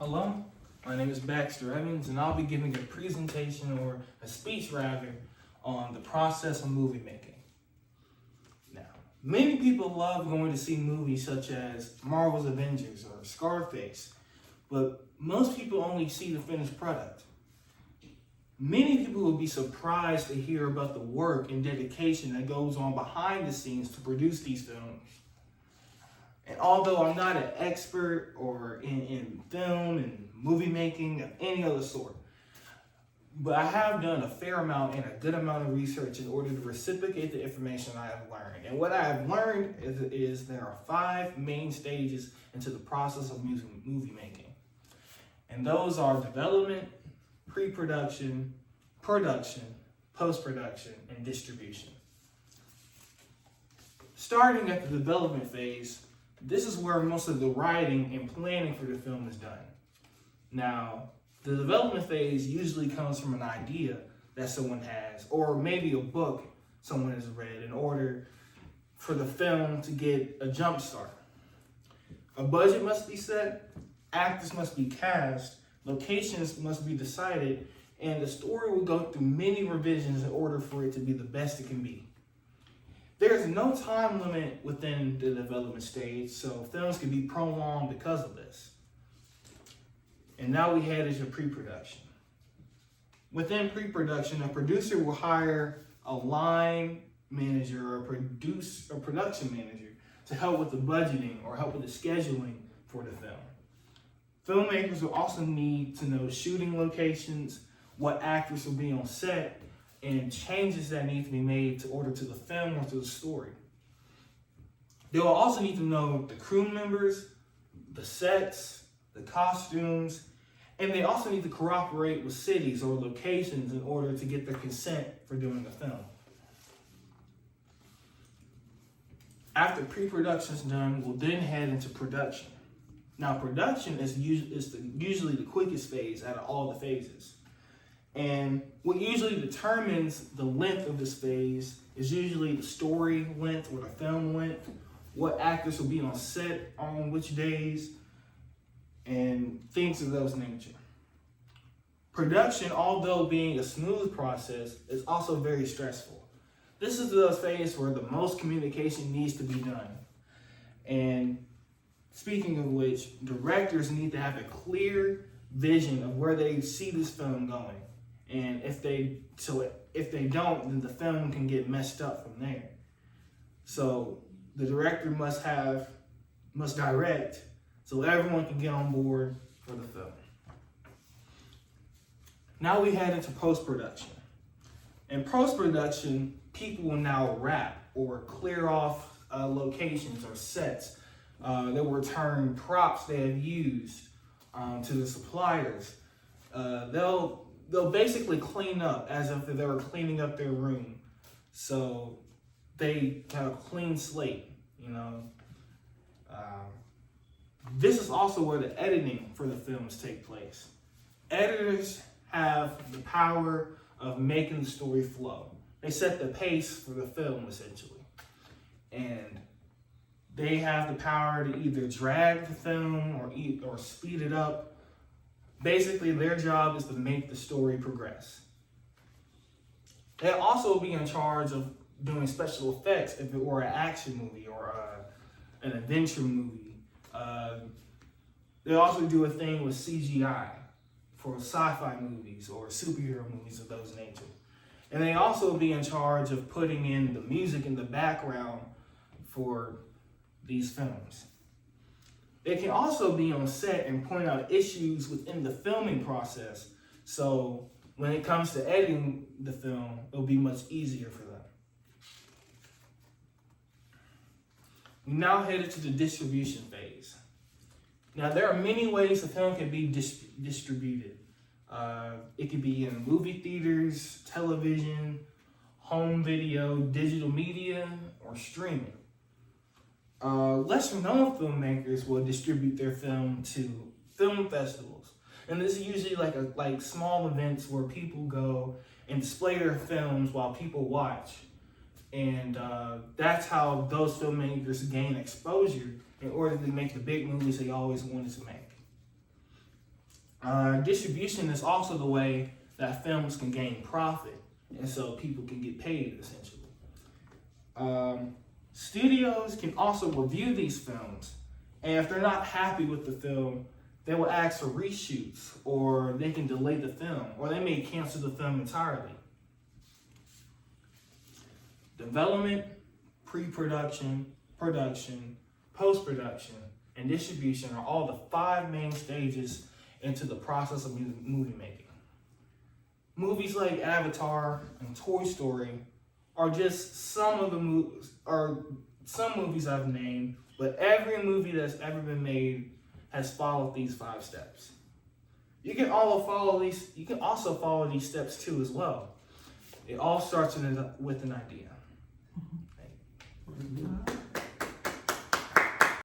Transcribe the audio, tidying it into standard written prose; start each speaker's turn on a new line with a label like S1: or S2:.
S1: Hello, my name is Baxter Evans, and I'll be giving a presentation, or a speech rather, on the process of movie making. Now, many people love going to see movies such as Marvel's Avengers or Scarface, but most people only see the finished product. Many people will be surprised to hear about the work and dedication that goes on behind the scenes to produce these films. And although I'm not an expert or in film and movie making of any other sort, but I have done a fair amount and a good amount of research in order to reciprocate the information I have learned. And what I have learned is there are 5 main stages into the process of movie making. And those are development, pre-production, production, post-production, and distribution. Starting at the development phase, this is where most of the writing and planning for the film is done. Now, the development phase usually comes from an idea that someone has, or maybe a book someone has read, in order for the film to get a jump start. A budget must be set, actors must be cast, locations must be decided, and the story will go through many revisions in order for it to be the best it can be. There's no time limit within the development stage, so films can be prolonged because of this. And now we head into pre-production. Within pre-production, a producer will hire a line manager or a production manager to help with the budgeting or help with the scheduling for the film. Filmmakers will also need to know shooting locations, what actors will be on set, and changes that need to be made to order to the film or to the story. They will also need to know the crew members, the sets, the costumes, and they also need to cooperate with cities or locations in order to get their consent for doing the film. After pre-production is done, we'll then head into production. Now, production is usually the quickest phase out of all the phases. And what usually determines the length of this phase is usually the story length or the film length, what actors will be on set on which days, and things of those nature. Production, although being a smooth process, is also very stressful. This is the phase where the most communication needs to be done. And speaking of which, directors need to have a clear vision of where they see this film going. And if they don't, then the film can get messed up from there. So the director must direct so everyone can get on board for the film. Now we head into post-production. In post-production, people will now wrap or clear off locations or sets. They will return props they have used to the suppliers. They'll basically clean up as if they were cleaning up their room. So they have a clean slate, This is also where the editing for the films take place. Editors have the power of making the story flow. They set the pace for the film, essentially. And they have the power to either drag the film or speed it up. Basically, their job is to make the story progress. They'll also be in charge of doing special effects if it were an action movie or an adventure movie. They'll also do a thing with CGI for sci-fi movies or superhero movies of those nature. And they also be in charge of putting in the music in the background for these films. They can also be on set and point out issues within the filming process. So when it comes to editing the film, it'll be much easier for them. We now headed to the distribution phase. Now, there are many ways a film can be distributed. It could be in movie theaters, television, home video, digital media, or streaming. Lesser known filmmakers will distribute their film to film festivals. And this is usually like small events where people go and display their films while people watch. And that's how those filmmakers gain exposure in order to make the big movies they always wanted to make. Distribution is also the way that films can gain profit, and so people can get paid essentially. Studios can also review these films, and if they're not happy with the film, they will ask for reshoots, or they can delay the film, or they may cancel the film entirely. Development, pre-production, production, post-production, and distribution are all the 5 main stages into the process of movie making. Movies like Avatar and Toy Story are just some of the movies I've named, but every movie that's ever been made has followed these 5 steps. You can also follow these steps too as well. It all starts with an idea.
S2: Mhm.